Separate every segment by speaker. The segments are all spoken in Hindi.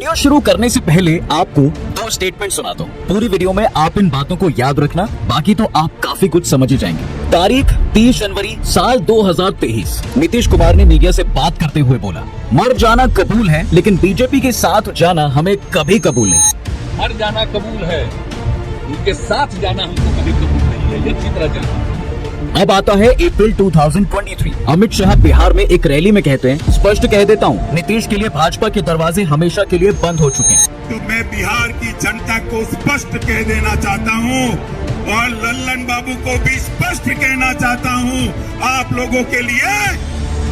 Speaker 1: वीडियो शुरू करने से पहले आपको दो स्टेटमेंट सुनाता हूँ। पूरी वीडियो में आप इन बातों को याद रखना, बाकी तो आप काफी कुछ समझ ही जाएंगे। तारीख 30 जनवरी साल 2023। नीतीश कुमार ने मीडिया से बात करते हुए बोला, मर जाना कबूल है लेकिन बीजेपी के साथ जाना हमें कभी कबूल नहीं।
Speaker 2: मर जाना कबूल है, उनके साथ जाना हमको कभी कबूल नहीं है, ये अच्छी तरह जानना।
Speaker 1: अब आता है अप्रैल 2023। अमित शाह बिहार में एक रैली में कहते हैं, स्पष्ट कह देता हूँ, नीतीश के लिए भाजपा के दरवाजे हमेशा के लिए बंद हो चुके हैं।
Speaker 3: तो मैं बिहार की जनता को स्पष्ट कह देना चाहता हूँ और लल्लन बाबू को भी स्पष्ट कहना चाहता हूँ, आप लोगों के लिए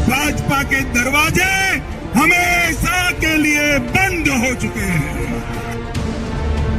Speaker 3: भाजपा के दरवाजे हमेशा के लिए बंद हो चुके हैं।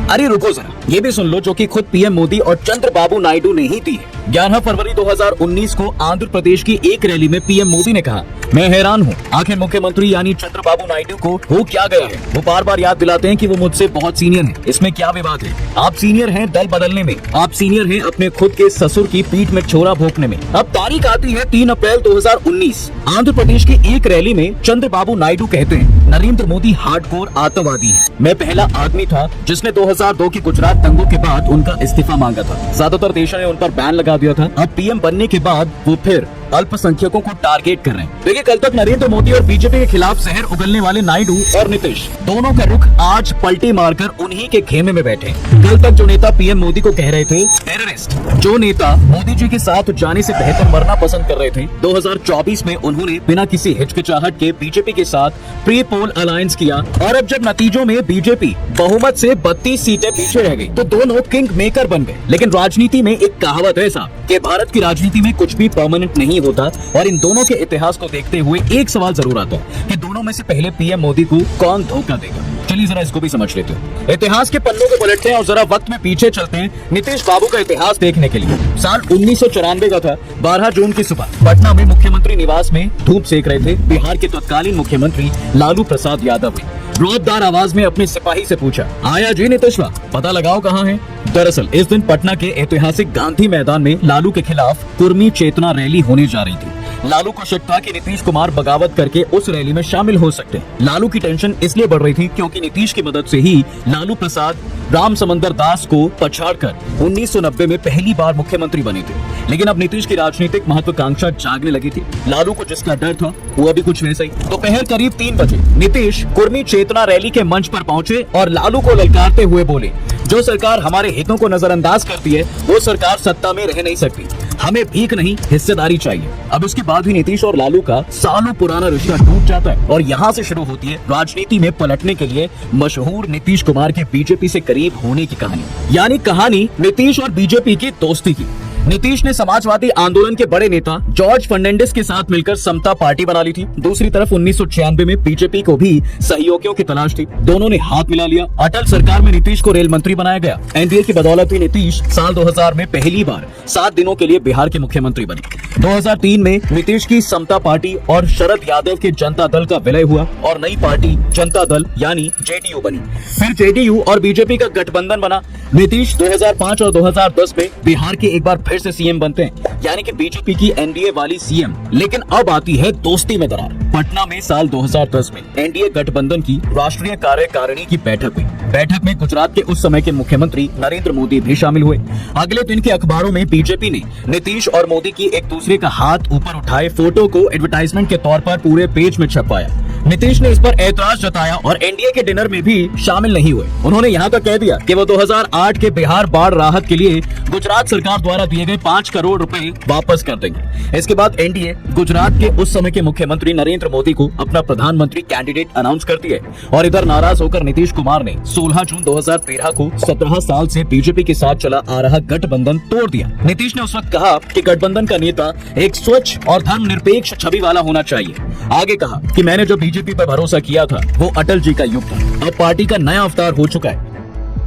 Speaker 1: अरे रुको जरा, ये भी सुन लो जो कि खुद पीएम मोदी और चंद्रबाबू नायडू ने ही दी है। 11 फरवरी 2019 को आंध्र प्रदेश की एक रैली में पीएम मोदी ने कहा, मैं हैरान हूँ, आखिर मुख्यमंत्री यानी चंद्रबाबू नायडू को हो क्या गया है। वो बार बार याद दिलाते हैं कि वो मुझसे बहुत सीनियर हैं, इसमें क्या विवाद है। आप सीनियर हैं दल बदलने में, आप सीनियर हैं अपने खुद के ससुर की पीठ में छोरा भोंकने में। अब तारीख आती है 3 अप्रैल 2019। आंध्र प्रदेश की एक रैली में चंद्रबाबू नायडू कहते हैं, नरेंद्र मोदी हार्डकोर आतंकवादी है। मैं पहला आदमी था जिसने 2002 की गुजरात दंगों के बाद उनका इस्तीफा मांगा था। ज्यादातर देशों ने उन पर बैन लगा दिया था। अब पीएम बनने के बाद वो फिर अल्पसंख्यकों को टारगेट कर रहे हैं। देखिए, कल तक नरेंद्र मोदी और बीजेपी के खिलाफ जहर उगलने वाले नायडू और नीतीश दोनों का रुख आज पलटी मारकर उन्हीं के खेमे में बैठे। कल तक जो नेता पीएम मोदी को कह रहे थे टेररिस्ट, जो नेता मोदी जी के साथ जाने से बेहतर मरना पसंद कर रहे थे, 2024 में उन्होंने बिना किसी हिचकिचाहट के बीजेपी के साथ प्री पोल अलायंस किया। और अब जब नतीजों में बीजेपी बहुमत से 32 सीटें पीछे रह गई तो दोनों किंग मेकर बन गए। लेकिन राजनीति में एक कहावत है साहब कि भारत की राजनीति में कुछ भी परमानेंट नहीं होता, और इन दोनों के इतिहास को देखते हुए एक सवाल जरूर आता है कि दोनों में से पहले पीएम मोदी को कौन धोखा देगा। चलिए जरा इसको भी समझ लेते हैं। इतिहास के पन्नों को पलटते हैं और जरा वक्त में पीछे चलते हैं नीतीश बाबू का इतिहास देखने के लिए। साल 1994 का था। 12 जून की सुबह पटना में मुख्यमंत्री निवास में धूप सेक रहे थे बिहार के तत्कालीन मुख्यमंत्री लालू प्रसाद यादव ने रोबदार आवाज में अपने सिपाही से पूछा, आया जी नीतीशवा, पता लगाओ कहाँ है। दरअसल इस दिन पटना के ऐतिहासिक गांधी मैदान में लालू के खिलाफ कुर्मी चेतना रैली होने जा रही थी। लालू को शक था कि नीतीश कुमार बगावत करके उस रैली में शामिल हो सकते हैं। लालू की टेंशन इसलिए बढ़ रही थी क्योंकि नीतीश की मदद से ही लालू प्रसाद राम समंदर दास को पछाड़कर 1990 में पहली बार मुख्यमंत्री बने थे। लेकिन अब नीतीश की राजनीतिक महत्वाकांक्षा जागने लगी थी। लालू को जिसका डर था वो अभी कुछ वैसा ही। दोपहर करीब 3 बजे नीतीश कुर्मी चेतना रैली के मंच पर पहुंचे और लालू को ललकारते हुए बोले, जो सरकार हमारे हितों को नजरअंदाज करती है वो सरकार सत्ता में रह नहीं सकती। हमें भीख नहीं हिस्सेदारी चाहिए। अब इसके बाद ही नीतीश और लालू का सालों पुराना रिश्ता टूट जाता है और यहाँ से शुरू होती है राजनीति में पलटने के लिए मशहूर नीतीश कुमार के बीजेपी से करीब होने की कहानी। यानी कहानी नीतीश और बीजेपी की दोस्ती की। नीतीश ने समाजवादी आंदोलन के बड़े नेता जॉर्ज फर्नांडिस के साथ मिलकर समता पार्टी बना ली थी। दूसरी तरफ 1996 में बीजेपी को भी सहयोगियों की तलाश थी। दोनों ने हाथ मिला लिया। अटल सरकार में नीतीश को रेल मंत्री बनाया गया। एनडीए की बदौलत ही नीतीश साल 2000 में पहली बार 7 दिनों के लिए बिहार के मुख्यमंत्री बने। 2003 में नीतीश की समता पार्टी और शरद यादव के जनता दल का विलय हुआ और नई पार्टी जनता दल यानी जेडीयू बनी। फिर जेडीयू और बीजेपी का गठबंधन बना। नीतीश 2005 और 2010 में बिहार के एक बार फिर से सीएम बनते हैं, यानी कि बीजेपी की एनडीए वाली सीएम। लेकिन अब आती है दोस्ती में दरार। पटना में साल 2010 में एनडीए गठबंधन की राष्ट्रीय कार्यकारिणी की बैठक हुई। बैठक में गुजरात के उस समय के मुख्यमंत्री नरेंद्र मोदी भी शामिल हुए। अगले दिन के अखबारों में बीजेपी ने नीतीश और मोदी की एक दूसरे का हाथ ऊपर उठाए फोटो को एडवर्टाइजमेंट के तौर पर पूरे पेज में छपवाया। नीतीश ने इस पर ऐतराज जताया और एनडीए के डिनर में भी शामिल नहीं हुए। उन्होंने यहाँ तक कह दिया कि वो 2008 के बिहार बाढ़ राहत के लिए गुजरात सरकार द्वारा दिए गए 5 करोड़ रुपए वापस कर देंगे। इसके बाद एनडीए गुजरात के उस समय के मुख्यमंत्री नरेंद्र मोदी को अपना प्रधानमंत्री कैंडिडेट अनाउंस करती है और इधर नाराज होकर नीतीश कुमार ने 16 जून 2013 को 17 साल से बीजेपी के साथ चला आ रहा गठबंधन तोड़ दिया। नीतीश ने उस वक्त कहा कि गठबंधन का नेता एक स्वच्छ और धर्मनिरपेक्ष छवि वाला होना चाहिए। आगे कहा कि मैंने जो बीजेपी पर भरोसा किया था वो अटल जी का युग था। अब पार्टी का नया अवतार हो चुका है।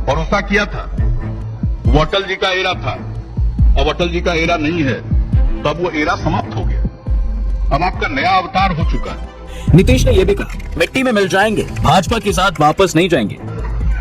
Speaker 4: भरोसा किया था वो अटल जी का एरा था, अब अटल जी का एरा नहीं है, तब वो एरा समाप्त हो गया। अब आपका नया अवतार हो चुका है।
Speaker 1: नीतीश ने यह भी कहा, मिट्टी में मिल जाएंगे, भाजपा के साथ वापस नहीं जाएंगे।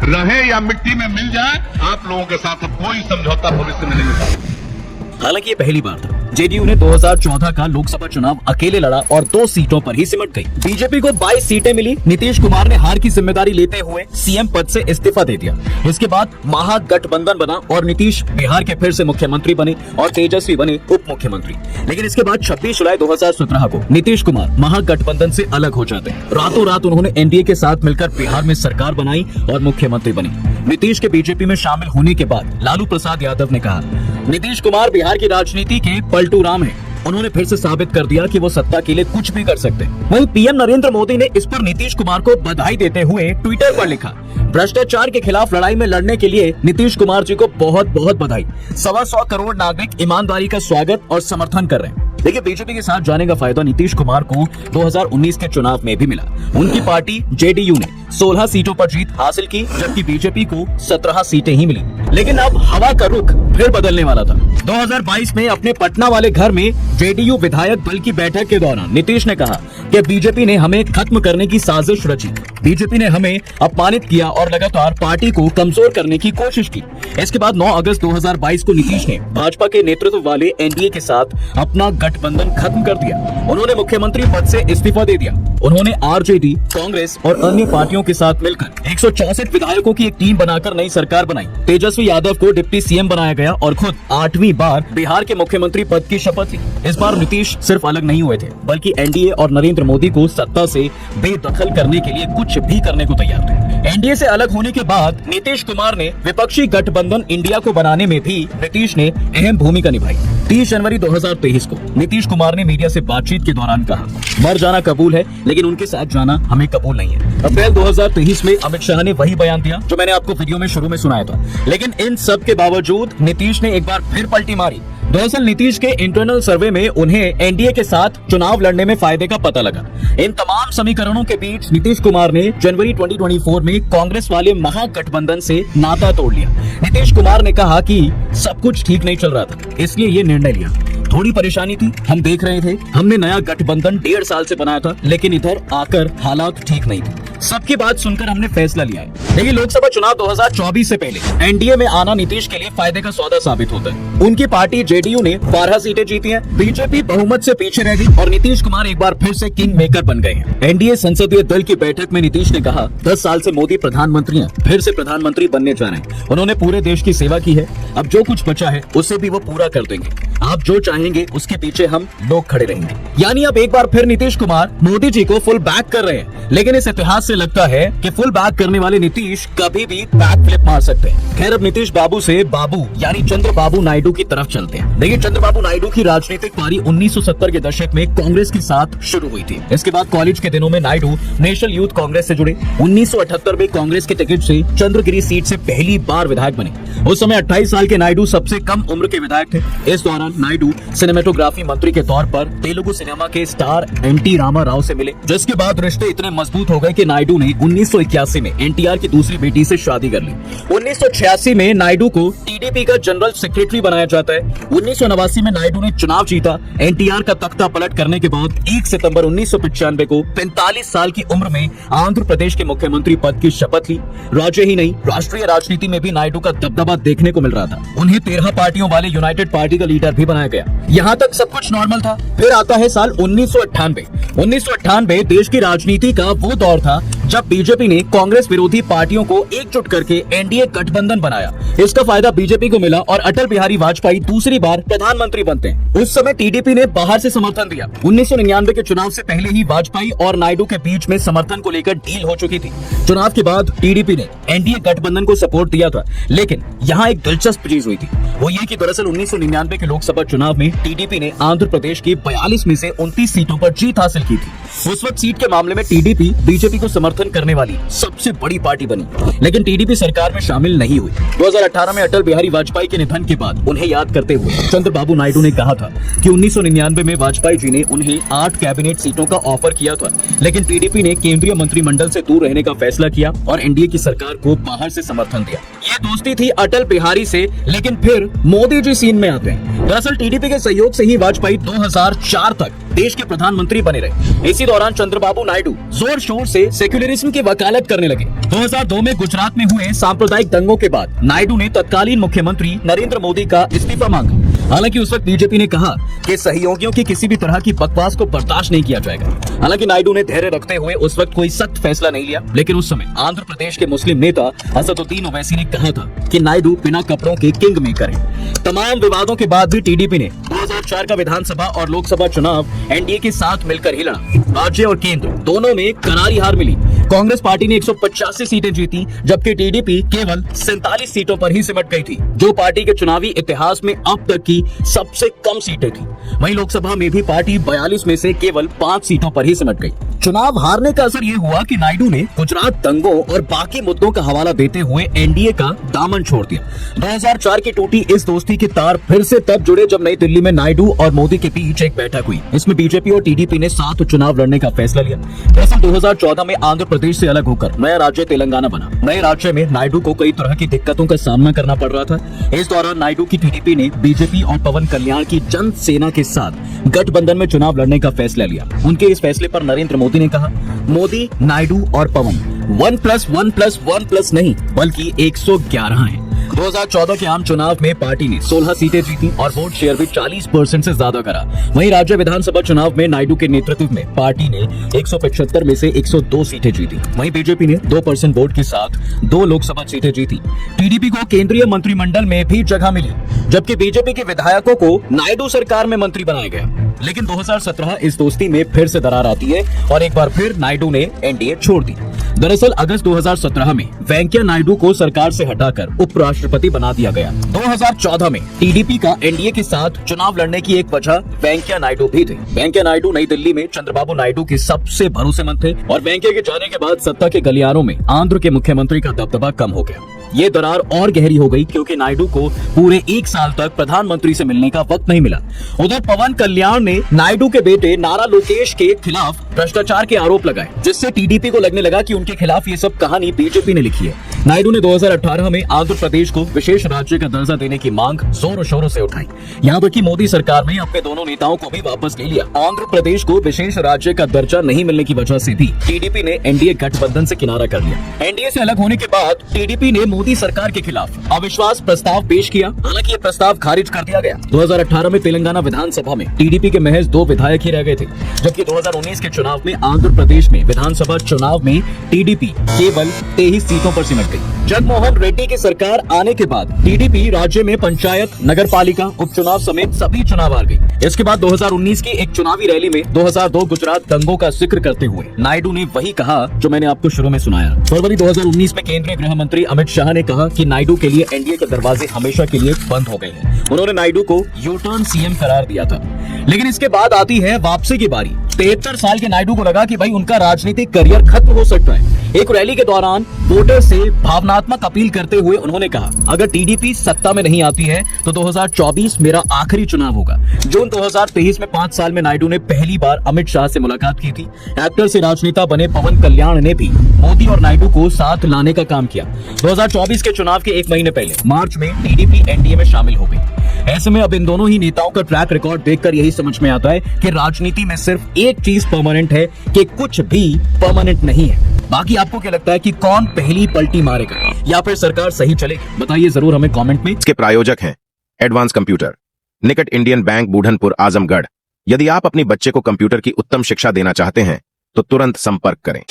Speaker 4: रहे या मिट्टी में मिल जाए, आप लोगों के साथ अब कोई समझौता भविष्य में नहीं होगा।
Speaker 1: हालांकि ये पहली बार था जेडीयू ने 2014 का लोकसभा चुनाव अकेले लड़ा और 2 सीटों पर ही सिमट गई। बीजेपी को 22 सीटें मिली। नीतीश कुमार ने हार की जिम्मेदारी लेते हुए सीएम पद से इस्तीफा दे दिया। इसके बाद महागठबंधन बना और नीतीश बिहार के फिर से मुख्यमंत्री बने और तेजस्वी बने उप मुख्यमंत्री। लेकिन इसके बाद 26 जुलाई 2017 को नीतीश कुमार महागठबंधन से अलग हो जाते हैं। रातों रात उन्होंने एनडीए के साथ मिलकर बिहार में सरकार बनाई और मुख्यमंत्री बनी। नीतीश के बीजेपी में शामिल होने के बाद लालू प्रसाद यादव ने कहा, नीतीश कुमार बिहार की राजनीति के पलटू राम हैं। उन्होंने फिर से साबित कर दिया कि वो सत्ता के लिए कुछ भी कर सकते हैं। वहीं पीएम नरेंद्र मोदी ने इस पर नीतीश कुमार को बधाई देते हुए ट्विटर पर लिखा, भ्रष्टाचार के खिलाफ लड़ाई में लड़ने के लिए नीतीश कुमार जी को बहुत बहुत बधाई। 125 करोड़ नागरिक ईमानदारी का स्वागत और समर्थन कर रहे हैं। देखिए, बीजेपी के साथ जाने का फायदा नीतीश कुमार को 2019 के चुनाव में भी मिला। उनकी पार्टी जेडीयू ने 16 सीटों पर जीत हासिल की, जबकि बीजेपी को 17 सीटें ही मिली। लेकिन अब हवा का रुख फिर बदलने वाला था। 2022 में अपने पटना वाले घर में जेडीयू विधायक दल की बैठक के दौरान नीतीश ने कहा कि बीजेपी ने हमें खत्म करने की साजिश रची। बीजेपी ने हमें अपमानित किया और लगातार पार्टी को कमजोर करने की कोशिश की। इसके बाद 9 अगस्त 2022 को नीतीश ने भाजपा के नेतृत्व वाले एनडीए के साथ अपना गठबंधन खत्म कर दिया। उन्होंने मुख्यमंत्री पद से इस्तीफा दे दिया। उन्होंने आरजेडी, कांग्रेस और अन्य पार्टियों के साथ मिलकर 164 विधायकों की एक टीम बनाकर नई सरकार बनाई। तेजस्वी यादव को डिप्टी सीएम बनाया गया और खुद 8वीं बार बिहार के मुख्यमंत्री पद की शपथ ली। इस बार नीतीश सिर्फ अलग नहीं हुए थे, बल्कि एनडीए और नरेंद्र मोदी को सत्ता से बेदखल करने के लिए कुछ भी करने को तैयार थे। एनडीए से अलग होने के बाद नीतीश कुमार ने विपक्षी गठबंधन इंडिया को बनाने में भी नीतीश ने अहम भूमिका निभाई। 30 जनवरी 2023 को नीतीश कुमार ने मीडिया से बातचीत के दौरान कहा, मर जाना कबूल है, लेकिन उनके साथ जाना हमें कबूल नहीं है। अप्रैल 2023 में अमित शाह ने वही बयान दिया जो मैंने आपको वीडियो में शुरू में सुनाया था। लेकिन इन सब के बावजूद नीतीश ने एक बार फिर पलटी मारी। दरअसल नीतीश के इंटरनल सर्वे में उन्हें एनडीए के साथ चुनाव लड़ने में फायदे का पता लगा। इन तमाम समीकरणों के बीच नीतीश कुमार ने जनवरी 2024 में कांग्रेस वाले महागठबंधन से नाता तोड़ लिया। नीतीश कुमार ने कहा कि सब कुछ ठीक नहीं चल रहा था, इसलिए ये निर्णय लिया। थोड़ी परेशानी थी, हम देख रहे थे। हमने नया गठबंधन 1.5 साल से बनाया था, लेकिन इधर आकर हालात ठीक नहीं थे। सबकी बात सुनकर हमने फैसला लिया है। लेकिन लोकसभा चुनाव 2024 से पहले एनडीए में आना नीतीश के लिए फायदे का सौदा साबित होता है। उनकी पार्टी जेडीयू ने 12 सीटें जीती हैं, बीजेपी बहुमत से पीछे रह गई और नीतीश कुमार एक बार फिर से किंग मेकर बन गए हैं। एनडीए संसदीय दल की बैठक में नीतीश ने कहा, 10 साल से मोदी प्रधानमंत्री हैं, फिर से प्रधानमंत्री बनने जा रहे हैं। उन्होंने पूरे देश की सेवा की है, अब जो कुछ बचा है उसे भी वो पूरा कर देंगे। आप जो चाहेंगे उसके पीछे हम लोग खड़े रहेंगे। यानी अब एक बार फिर नीतीश कुमार मोदी जी को फुल बैक कर रहे हैं। लेकिन इस इतिहास से लगता है कि फुल बैक करने वाले नीतीश कभी भी बैक फ्लिप मार सकते हैं। खैर, अब नीतीश बाबू से बाबू यानी चंद्रबाबू नायडू की तरफ चलते हैं। देखिए, चंद्रबाबू नायडू की राजनीतिक पारी 1970 के दशक में कांग्रेस के साथ शुरू हुई थी। इसके बाद कॉलेज के दिनों में नायडू नेशनल यूथ कांग्रेस से जुड़े। 1978 में कांग्रेस के टिकट से चंद्रगिरी सीट से पहली बार विधायक बने। उस समय 28 साल के नायडू सबसे कम उम्र के विधायक थे। इस दौरान नायडू सिनेमेटोग्राफी मंत्री के तौर पर तेलुगु सिनेमा के स्टार एनटी रामा राव से मिले, जिसके बाद रिश्ते इतने मजबूत हो गए कि नायडू ने 1981 में एनटीआर की दूसरी बेटी से शादी कर ली। 1986 में नायडू को टीडीपी का जनरल सेक्रेटरी बनाया जाता है। 1989 में नायडू ने चुनाव जीता। एनटीआर का तख्ता पलट करने के बाद 1 सितंबर 1995 को 45 साल की उम्र में आंध्र प्रदेश के मुख्यमंत्री पद की शपथ ली। राज्य ही नहीं, राष्ट्रीय राजनीति में भी नायडू का दबदबा देखने को मिल रहा था। उन्हें 13 पार्टियों वाले यूनाइटेड पार्टी का लीडर भी बनाया गया। यहाँ तक सब कुछ नॉर्मल था। फिर आता है साल 1998। 1998 देश की राजनीति का वो दौर था जब बीजेपी ने कांग्रेस विरोधी पार्टियों को एकजुट करके एनडीए गठबंधन बनाया। इसका फायदा बीजेपी को मिला और अटल बिहारी वाजपेयी दूसरी बार प्रधानमंत्री बनते हैं। उस समय टीडीपी ने बाहर से समर्थन दिया। 1999 के चुनाव से पहले ही वाजपेयी और नायडू के बीच में समर्थन को लेकर डील हो चुकी थी। चुनाव के बाद टीडीपी ने एनडीए गठबंधन को सपोर्ट दिया था। लेकिन यहाँ एक दिलचस्प चीज हुई थी, वो ये कि दरअसल 1999 के लोकसभा चुनाव में टीडीपी ने आंध्र प्रदेश की 42 में से 29 सीटों पर जीत हासिल की थी। उस वक्त सीट के मामले में टीडीपी बीजेपी को समर्थन करने वाली सबसे बड़ी पार्टी बनी, लेकिन टीडीपी सरकार में शामिल नहीं हुई। 2018 में अटल बिहारी वाजपेयी के निधन के बाद उन्हें याद करते हुए चंद्रबाबू नायडू ने कहा था कि 1999 में वाजपेयी जी ने उन्हें 8 कैबिनेट सीटों का ऑफर किया था, लेकिन टीडीपी ने केंद्रीय मंत्रिमंडल से दूर रहने का फैसला किया और एनडीए की सरकार को बाहर से समर्थन दिया। ये दोस्ती थी अटल बिहारी से, लेकिन फिर मोदी जी सीन में आते हैं। दरअसल टीडीपी के सहयोग से ही वाजपेयी 2004 तक देश के प्रधानमंत्री बने रहे। इसी दौरान चंद्रबाबू नायडू जोर शोर से सेक्युलरिज्म की वकालत करने लगे। 2002 में गुजरात में हुए सांप्रदायिक दंगों के बाद नायडू ने तत्कालीन मुख्यमंत्री नरेंद्र मोदी का इस्तीफा मांगा। हालांकि उस वक्त बीजेपी ने कहा कि सहयोगियों की किसी भी तरह की बकवास को बर्दाश्त नहीं किया जाएगा। हालांकि नायडू ने धैर्य रखते हुए उस वक्त कोई सख्त फैसला नहीं लिया, लेकिन उस समय आंध्र प्रदेश के मुस्लिम नेता असदुद्दीन ओवैसी ने कहा था कि नायडू बिना कपड़ों के किंग मेकर है। तमाम विवादों के बाद भी टीडीपी ने 2004 का विधानसभा और लोकसभा चुनाव एनडीए के साथ मिलकर ही लड़ा। राज्य और केंद्र दोनों में करारी हार मिली। कांग्रेस पार्टी ने 185 सीटें जीती, जबकि टीडीपी केवल 47 सीटों पर ही सिमट गई थी, जो पार्टी के चुनावी इतिहास में अब तक की सबसे कम सीटें थी। वहीं लोकसभा में भी पार्टी 42 में से केवल 5 सीटों पर ही सिमट गई। चुनाव हारने का असर ये हुआ कि नायडू ने गुजरात दंगों और बाकी मुद्दों का हवाला देते हुए एनडीए का दामन छोड़ दिया। 2004 की टूटी इस दोस्ती के तार फिर से तब जुड़े जब नई दिल्ली में नायडू और मोदी के बीच एक बैठक हुई। इसमें बीजेपी और टीडीपी ने साथ चुनाव लड़ने का फैसला लिया। दरअसल 2014 में आंध्र प्रदेश से अलग होकर नया राज्य तेलंगाना बना। नए राज्य में नायडू को कई तरह की दिक्कतों का सामना करना पड़ रहा था। इस दौरान नायडू की टीडीपी ने बीजेपी और पवन कल्याण की जन सेना के साथ गठबंधन में चुनाव लड़ने का फैसला लिया। उनके इस फैसले पर नरेंद्र मोदी ने कहा, मोदी, नायडू और पवन 1+1+1+ नहीं बल्कि 111 हैं। 2014 के आम चुनाव में पार्टी ने 16 सीटें जीती और वोट शेयर भी 40% से ज्यादा करा। वहीं राज्य विधानसभा चुनाव में नायडू के नेतृत्व में पार्टी ने 175 में से 102 सीटें जीती। वहीं बीजेपी ने 2% वोट के साथ 2 लोकसभा सीटें जीती। टीडीपी को केंद्रीय मंत्रिमंडल में भी जगह मिली, जबकि बीजेपी के विधायकों को नायडू सरकार में मंत्री बनाया गया। लेकिन 2017 इस दोस्ती में फिर से दरार आती है और एक बार फिर नायडू ने एनडीए छोड़ दी। दरअसल अगस्त 2017 में वेंकैया नायडू को सरकार से हटाकर उपराष्ट्रपति बना दिया गया। 2014 में टीडीपी का एनडीए के साथ चुनाव लड़ने की एक वजह वेंकैया नायडू भी थे। वेंकैया नायडू नई दिल्ली में चंद्रबाबू नायडू के सबसे भरोसेमंद थे और वेंकैया के जाने के बाद सत्ता के गलियारों में आंध्र के मुख्यमंत्री का दबदबा कम हो गया। ये दरार और गहरी हो गई क्योंकि नायडू को पूरे 1 साल तक प्रधानमंत्री से मिलने का वक्त नहीं मिला। उधर पवन कल्याण ने नायडू के बेटे नारा लोकेश के खिलाफ भ्रष्टाचार के आरोप लगाए, जिससे टीडीपी को लगने लगा कि उनके खिलाफ ये सब कहानी बीजेपी ने लिखी है। नायडू ने 2018 में आंध्र प्रदेश को विशेष राज्य का दर्जा देने की मांग जोरों शोरों से उठाई। यहाँ तक कि मोदी सरकार ने अपने दोनों नेताओं को भी वापस ले लिया। आंध्र प्रदेश को विशेष राज्य का दर्जा नहीं मिलने की वजह से भी टीडीपी ने एनडीए गठबंधन से किनारा कर लिया। एनडीए से अलग होने के बाद टीडीपी ने मोदी सरकार के खिलाफ अविश्वास प्रस्ताव पेश किया। हालांकि ये प्रस्ताव खारिज कर दिया गया। 2018 में तेलंगाना विधानसभा में टीडीपी के महज 2 विधायक ही रह गए थे, जबकि 2019 के चुनाव में आंध्र प्रदेश में विधानसभा चुनाव में टीडीपी केवल 23 सीटों पर सिमट गई। जगनमोहन रेड्डी की सरकार आने के बाद टीडीपी राज्य में पंचायत, नगरपालिका, उपचुनाव समेत सभी चुनाव हार गई। इसके बाद 2019 की एक चुनावी रैली में 2002 गुजरात दंगों का जिक्र करते हुए नायडू ने वही कहा जो मैंने आपको शुरू में सुनाया। फरवरी 2019 में केंद्रीय गृह मंत्री अमित शाह ने कहा कि नायडू के लिए एनडीए के दरवाजे हमेशा के लिए बंद हो गए हैं। उन्होंने नायडू को यू टर्न सीएम करार दिया था। लेकिन इसके बाद आती है वापसी की बारी। 73 साल के नायडू को लगा कि भाई उनका राजनीतिक करियर खत्म हो सकता है। एक रैली के दौरान वोटर से भावनात्मक अपील करते हुए उन्होंने कहा, अगर टीडीपी सत्ता में नहीं आती है तो 2024 मेरा आखिरी चुनाव होगा। जून 2023 में 5 साल में नायडू ने पहली बार अमित शाह से मुलाकात की थी। एक्टर से राजनेता बने पवन कल्याण ने भी मोदी और नायडू को साथ लाने का काम किया। 2024 के चुनाव के 1 महीने पहले मार्च में टीडीपी एनडीए में शामिल हो गई। ऐसे में अब इन दोनों ही नेताओं का ट्रैक रिकॉर्ड देखकर यही समझ में आता है कि राजनीति में सिर्फ एक चीज परमानेंट है कि कुछ भी परमानेंट नहीं है। बाकी आपको क्या लगता है कि कौन पहली पलटी मारेगा या फिर सरकार सही चलेगी? बताइए जरूर हमें कमेंट में।
Speaker 5: इसके प्रायोजक हैं एडवांस कंप्यूटर, निकट इंडियन बैंक, बूढ़नपुर, आजमगढ़। यदि आप अपने बच्चे को कंप्यूटर की उत्तम शिक्षा देना चाहते हैं तो तुरंत संपर्क करें।